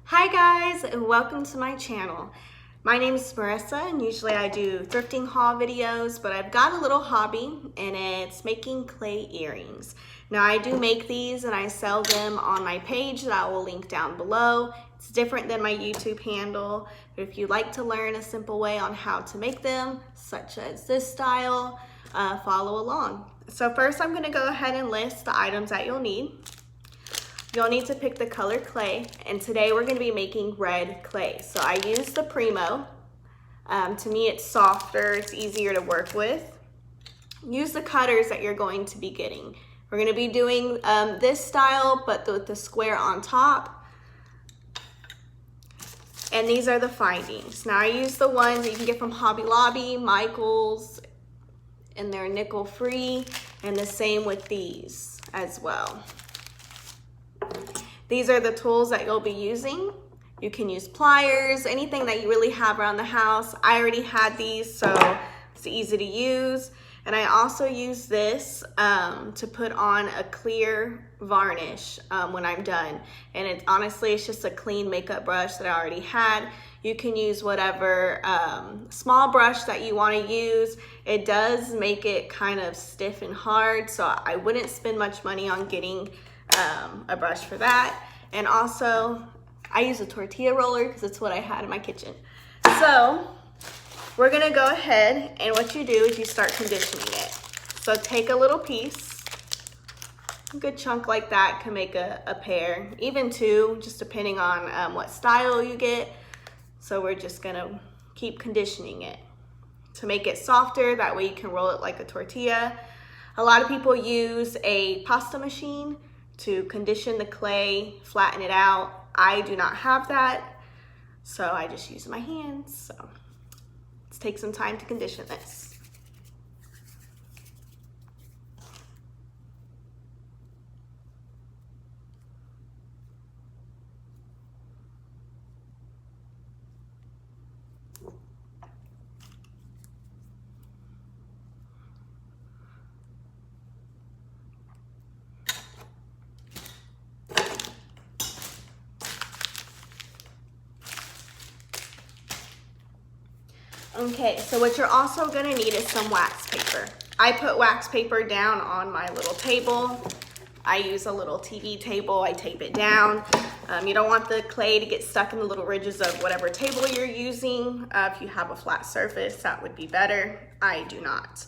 Hi guys, and welcome to my channel. My name is Marissa, and usually I do thrifting haul videos, but I've got a little hobby and it's making clay earrings. Now I do make these and I sell them on my page that I will link down below. It's different than my YouTube handle, but if you'd like to learn a simple way on how to make them, such as this style, follow along. So first I'm going to go ahead and list the items that you'll need. You'll need to pick the color clay, and today we're going to be making red clay. So I use the Primo. To me it's softer, it's easier to work with. Use the cutters that you're going to be getting. We're going to be doing this style but with the square on top. And these are the findings. Now I use the ones that you can get from Hobby Lobby, Michael's, and they're nickel free, and the same with these as well. These are the tools that you'll be using. You can use pliers, anything that you really have around the house. I already had these, so it's easy to use. And I also use this to put on a clear varnish when I'm done. And honestly, it's just a clean makeup brush that I already had. You can use whatever small brush that you want to use. It does make it kind of stiff and hard, so I wouldn't spend much money on getting a brush for that. And also I use a tortilla roller because it's what I had in my kitchen. So we're gonna go ahead, and what you do is you start conditioning it. So take a little piece, a good chunk like that can make a pair, even two, just depending on what style you get. So we're just gonna keep conditioning it to make it softer, that way you can roll it like a tortilla. A lot of people use a pasta machine to condition the clay, flatten it out. I do not have that, so I just use my hands. So let's take some time to condition this. Okay, so what you're also gonna need is some wax paper. I put wax paper down on my little table. I use a little TV table, I tape it down. You don't want the clay to get stuck in the little ridges of whatever table you're using. If you have a flat surface, that would be better. I do not.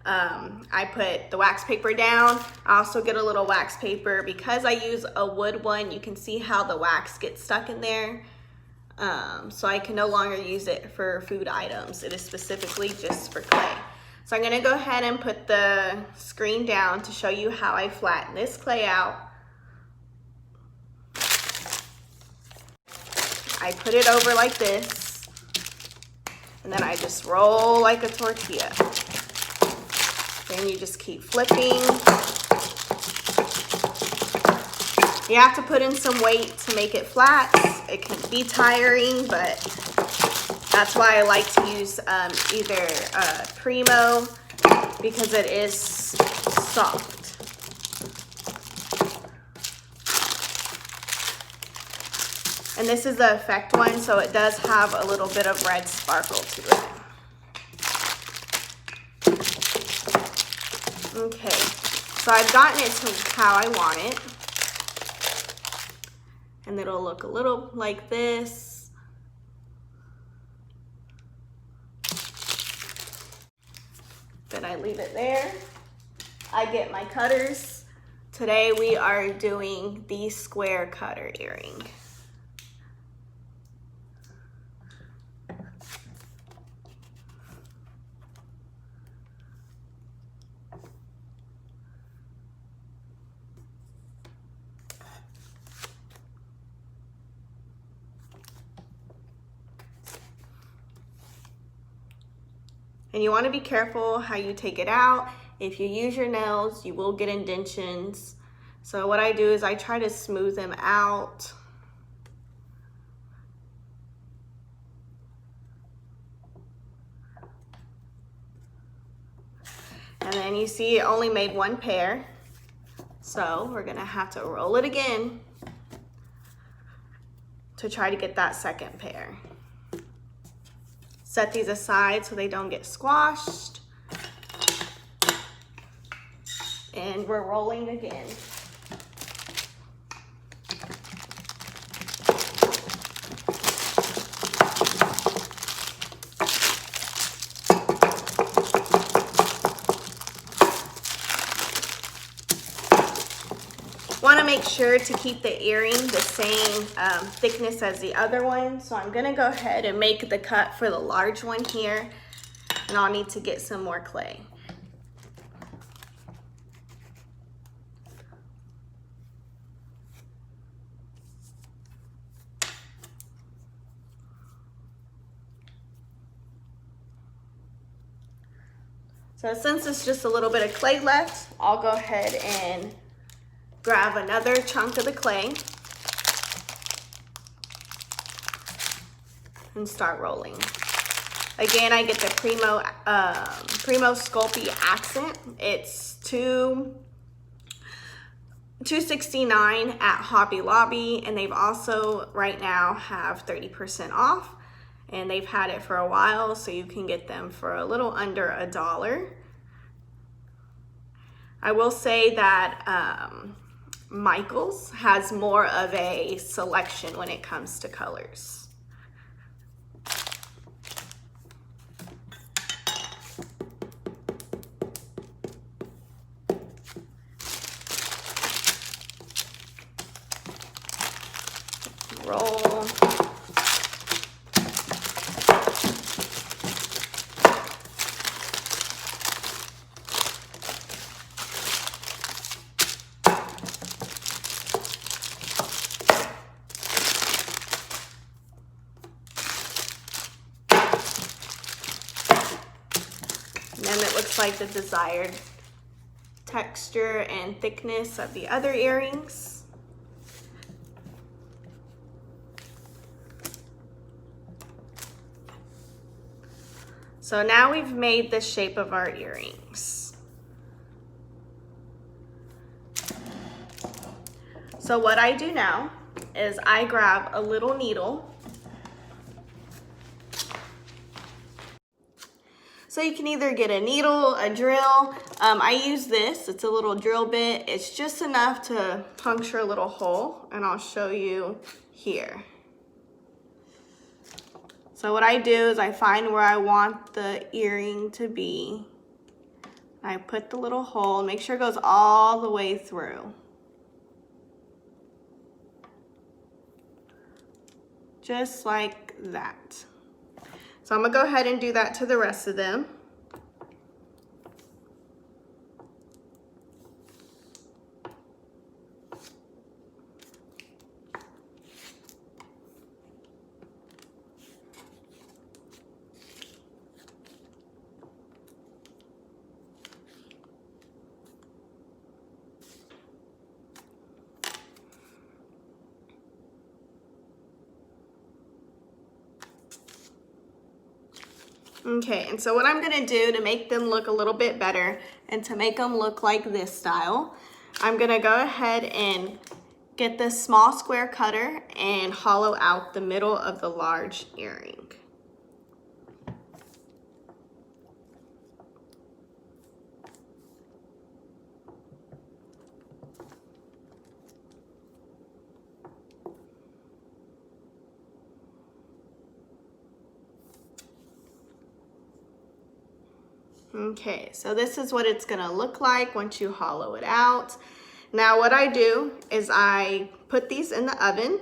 I put the wax paper down. I also get a little wax paper because I use a wood one. You can see how the wax gets stuck in there. So I can no longer use it for food items. It is specifically just for clay. So I'm gonna go ahead and put the screen down to show you how I flatten this clay out. I put it over like this, and then I just roll like a tortilla. Then you just keep flipping. You have to put in some weight to make it flat. It can be tiring, but that's why I like to use either Primo, because it is soft. And this is the effect one, so it does have a little bit of red sparkle to it. Okay, so I've gotten it to how I want it. And it'll look a little like this. Then I leave it there. I get my cutters. Today we are doing the square cutter earring. And you want to be careful how you take it out. If you use your nails, you will get indentions. So what I do is I try to smooth them out. And then you see it only made one pair. So we're gonna have to roll it again to try to get that second pair. Set these aside so they don't get squashed. And we're rolling again. Want to make sure to keep the earring the same thickness as the other one. So I'm going to go ahead and make the cut for the large one here. And I'll need to get some more clay. So since it's just a little bit of clay left, I'll go ahead and grab another chunk of the clay and start rolling. Again, I get the Primo Sculpey accent. It's $269 at Hobby Lobby, and they've also right now have 30% off, and they've had it for a while, so you can get them for a little under $1. I will say that Michaels has more of a selection when it comes to colors. Roll. And then it looks like the desired texture and thickness of the other earrings. So now we've made the shape of our earrings. So what I do now is I grab a little needle. So you can either get a needle, a drill. I use this, it's a little drill bit. It's just enough to puncture a little hole, and I'll show you here. So what I do is I find where I want the earring to be. I put the little hole, make sure it goes all the way through. Just like that. So I'm gonna go ahead and do that to the rest of them. Okay, and so what I'm gonna do to make them look a little bit better and to make them look like this style, I'm gonna go ahead and get this small square cutter and hollow out the middle of the large earring. Okay, so this is what it's gonna look like once you hollow it out. Now what I do is I put these in the oven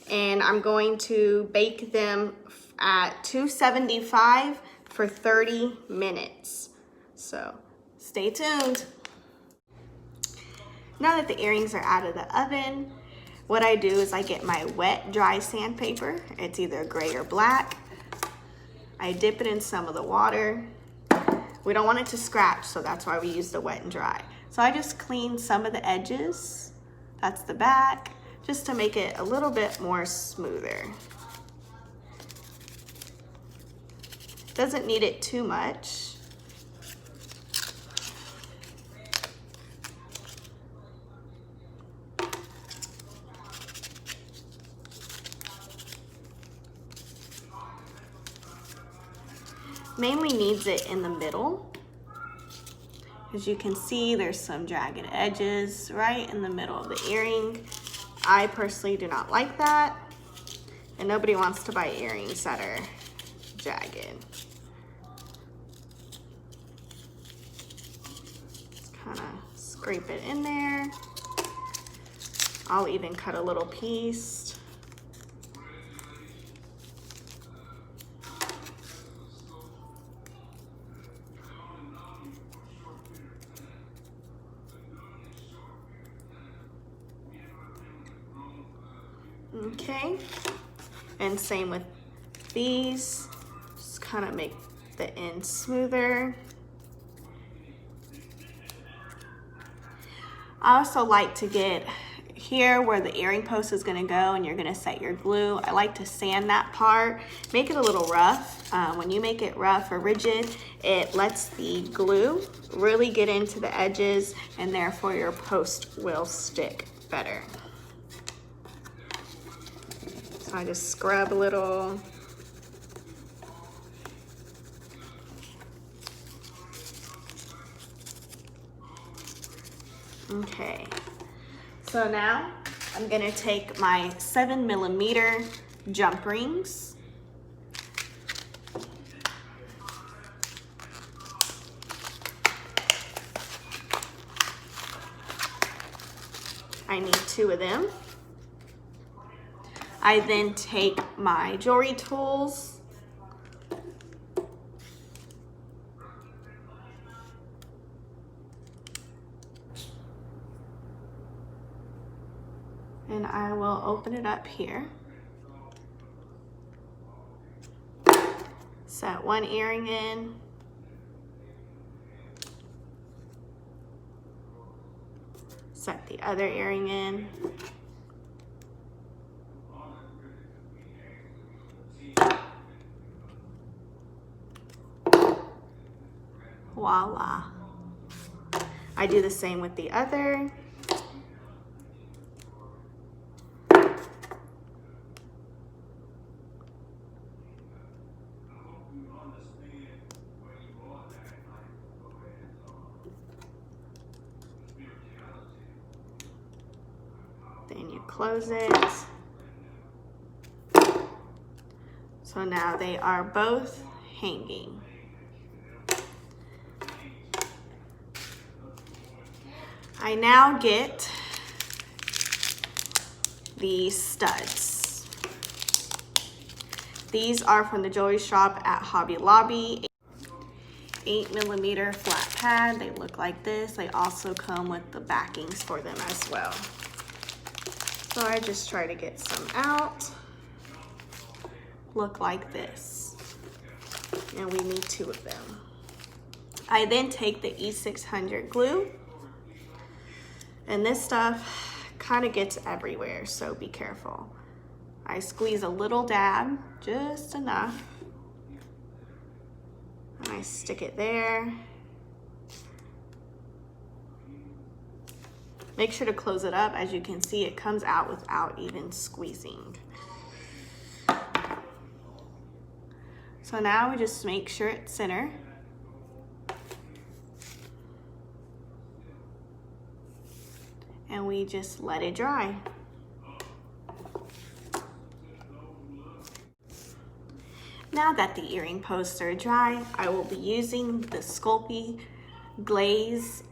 and I'm going to bake them at 275 for 30 minutes. So stay tuned. Now that the earrings are out of the oven, what I do is I get my wet dry sandpaper. It's either gray or black. I dip it in some of the water. We don't want it to scratch, so that's why we use the wet and dry. So I just clean some of the edges. That's the back, just to make it a little bit more smoother. Doesn't need it too much. Mainly needs it in the middle. As you can see, there's some jagged edges right in the middle of the earring. I personally do not like that, and nobody wants to buy earrings that are jagged. Just kind of scrape it in there. I'll even cut a little piece. Okay, and same with these. Just kind of make the end smoother. I also like to get here where the earring post is gonna go and you're gonna set your glue. I like to sand that part, make it a little rough. When you make it rough or rigid, it lets the glue really get into the edges and therefore your post will stick better. So I just scrub a little. Okay, so now I'm gonna take my 7mm jump rings. I need 2 of them. I then take my jewelry tools. And I will open it up here. Set one earring in. Set the other earring in. Voila. I do the same with the other. Then you close it. So now they are both hanging. I now get the studs. These are from the jewelry shop at Hobby Lobby. 8mm flat pad. They look like this. They also come with the backings for them as well. So I just try to get some out. Look like this. And we need 2 of them. I then take the E600 glue. And this stuff kind of gets everywhere, so be careful. I squeeze a little dab, just enough. And I stick it there. Make sure to close it up. As you can see, it comes out without even squeezing. So now we just make sure it's center. And we just let it dry. Now that the earring posts are dry, I will be using the Sculpey glaze.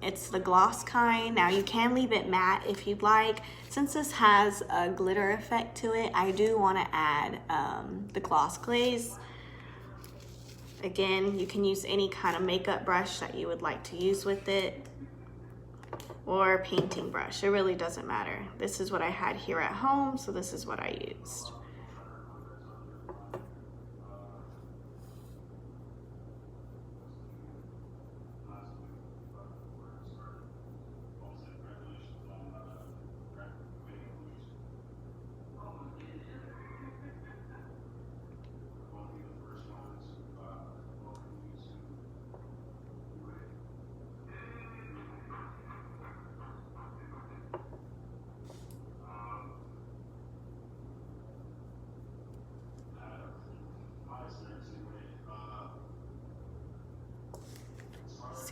It's the gloss kind. Now you can leave it matte if you'd like. Since this has a glitter effect to it, I do want to add the gloss glaze. Again, you can use any kind of makeup brush that you would like to use with it, or painting brush. It really doesn't matter. This is what I had here at home, so this is what I used.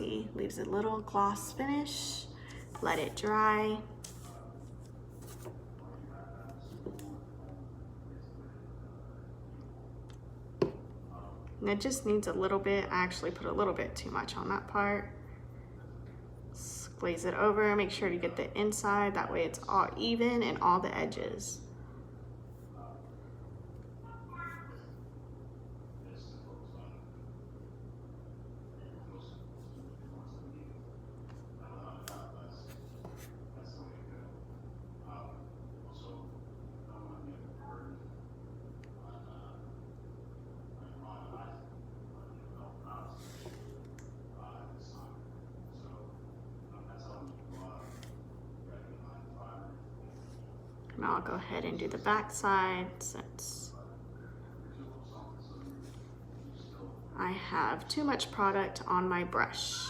See, leaves a little gloss finish. Let it dry. And it just needs a little bit. I actually put a little bit too much on that part. Glaze it over, make sure to get the inside, that way it's all even and all the edges. Now I'll go ahead and do the back side since I have too much product on my brush.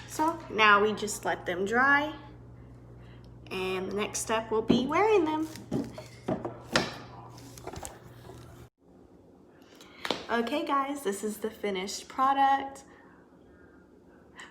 So now we just let them dry, and the next step will be wearing them. Okay guys, this is the finished product.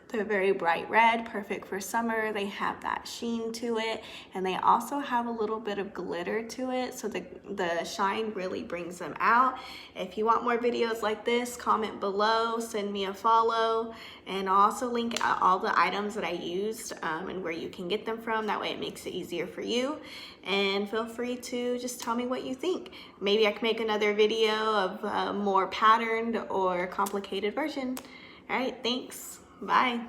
They're very bright red, perfect for summer. They have that sheen to it, and they also have a little bit of glitter to it, so the shine really brings them out. If you want more videos like this, comment below, send me a follow, and I'll also link out all the items that I used and where you can get them from. That way it makes it easier for you. And feel free to just tell me what you think. Maybe I can make another video of a more patterned or complicated version. All right, thanks. Bye.